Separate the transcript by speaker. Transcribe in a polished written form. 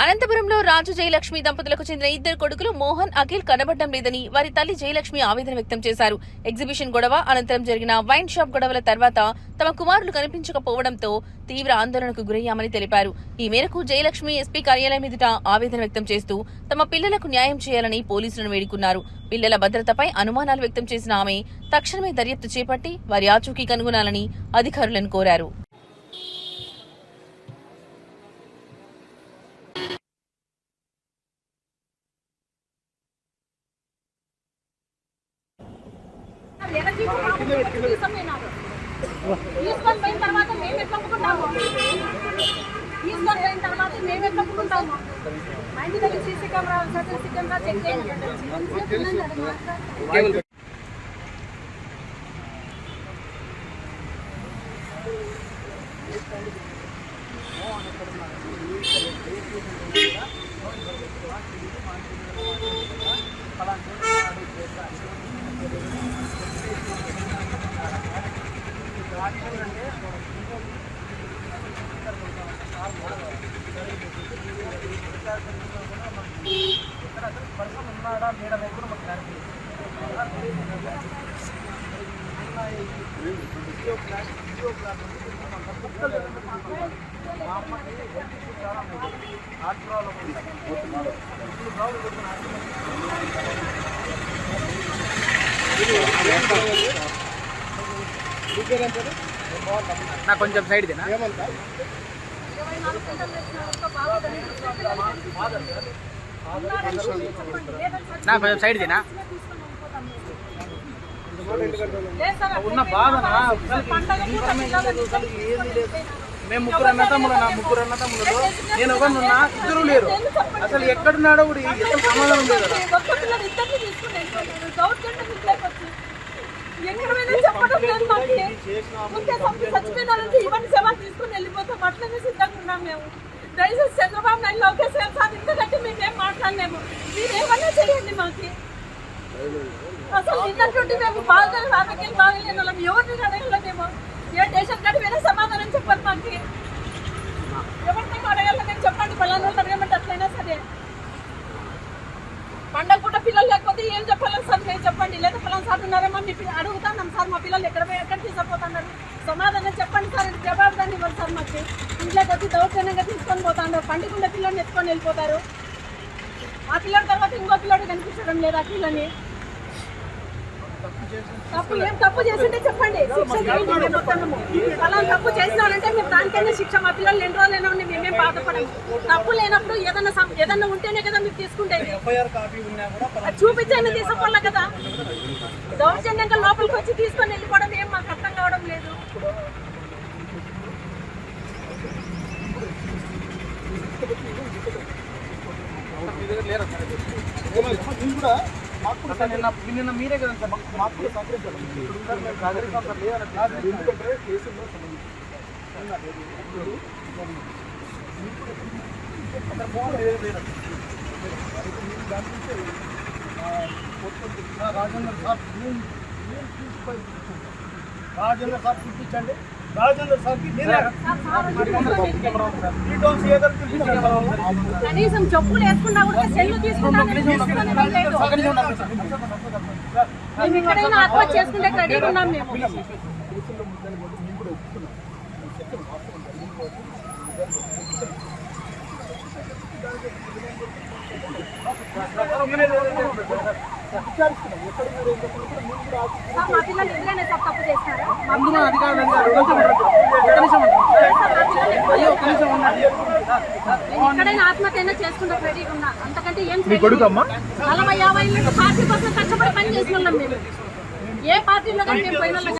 Speaker 1: అనంతపురంలో రాజు జయలక్ష్మి దంపతులకు చెందిన ఇద్దరు కొడుకులు మోహన్, అఖిల్ కనబడడం లేదని వారి తల్లి జయలక్ష్మి ఆవేదన వ్యక్తం చేశారు. ఎగ్జిబిషన్ గొడవ అనంతరం జరిగిన వైన్ షాప్ గొడవల తర్వాత తమ కుమారులు కనిపించకపోవడంతో తీవ్ర ఆందోళనకు గురయ్యామని తెలిపారు. ఈ మేరకు జయలక్ష్మి ఎస్పీ కార్యాలయం ఎదుట ఆవేదన వ్యక్తం చేస్తూ తమ పిల్లలకు న్యాయం చేయాలని పోలీసులను వేడుకున్నారు. పిల్లల భద్రతపై అనుమానాలు వ్యక్తం చేసిన ఆమె తక్షణమే దర్యాప్తు చేపట్టి వారి ఆచూకీ కనుగొనాలని అధికారులను కోరారు.
Speaker 2: తీసుకొని పోయిన తర్వాత మేము ఎట్లా ఒప్పుకుంటాము? తీసుకొని పోయిన తర్వాత మేము ఎట్లా ఒప్పుకుంటాము? మా ఇంటి దగ్గర సీసీ కెమెరా చెక్ చేయండి.
Speaker 3: నా కొంచెం సైడ్ దేనా నా కొంచెం సైడ్ దేనా ఉన్న బాధనా మేము ముగ్గురు అన్నతమ్ములు, నా ముగ్గురు అన్నతమ్ములలో నేను ఒకనున్నా, ఇద్దరు లేరు. అసలు ఎక్కడున్నాడో కూడా ఎంత సమాధానం లేదు.
Speaker 2: ఇవన్నీ సవాల్ తీసుకుని వెళ్ళిపోతాం. అట్లనే సిద్ధంగా ఉన్నాం మేము. దయచేసి చంద్రబాబు నాయుడు, లోకేష్ సార్ ఇంతకంటే మేమేం మాట్లాడలేము. మీరేమన్నా చేయండి మాకు. అసలు నిన్నటువంటి మేము బాగా రాజకీయాలు బాగలేని వాళ్ళం ఎవరిని అడగలేమో. ఏ దేశం కంటే వేరే సమాధానం చెప్పాలి మాకు. ఎవరిని అడగాలని చెప్పండి. పలానా అడగమంటే అట్లయినా సరే. పండగ పూట పిల్లలు లేకపోతే ఏం చెప్పాలి సార్ మీరు చెప్పండి. లేదా పలానా సార్ ఉన్నారేమో మీ అడుగుతాం సార్. మా పిల్లలు ఎక్కడ తీసుకుపోతున్నారు సమాధానం చెప్పండి సార్. జవాబుదాన్ని ఇవ్వాలి సార్. మాకు ఇంట్లోకి వచ్చి దౌర్జన్యంగా తీసుకొని పోతాడు. పండుగ పిల్లల్ని ఎత్తుకొని వెళ్ళిపోతారు. ఆ పిల్లల తర్వాత ఇంకో పిల్లడు కనిపించడం లేదు. ఆ పిల్లని తప్పు చేసింటే చెప్పండి. అలా తప్పు చేసినారంటే మేము దానికైనా శిక్ష. మా పిల్లలు 2 రోజులైనా ఉండి మేమేం బాధపడము. తప్పు లేనప్పుడు ఏదన్నా ఉంటేనే కదా మీరు తీసుకుంటే. చూపించైనా తీసుకోవాలి కదా. దౌర్జన్యంగా లోపలికి వచ్చి తీసుకొని వెళ్ళిపోవడం ఏం మాకు అర్థం కావడం లేదు.
Speaker 3: నిన్న మీరే కదా సార్ మాకు కూడా సహకరించాలి. ఎందుకంటే కేసులో రాజేంద్ర సార్ చూపించండి. రాజేంద్ర సార్కి
Speaker 2: కనీసం చెప్పులు వేసుకున్నా కూడా సెల్లు తీసుకుంటాను. మేము ఎక్కడైనా ఆత్మహత్య చేసుకుంటే రెడీగా ఉన్నాం మేము. మా పిల్లలు ఎదురైనా సార్ తప్పు చేస్తారా? ఎక్కడైనా ఆత్మహత్య చేసుకుంటే రెడీగా ఉన్నా. అంతకంటే ఏం 40-50 పార్టీ కోసం కష్టపడి పని చేసిన వాళ్ళం మేము. ఏ పార్టీలో కానీ మేము పోయిన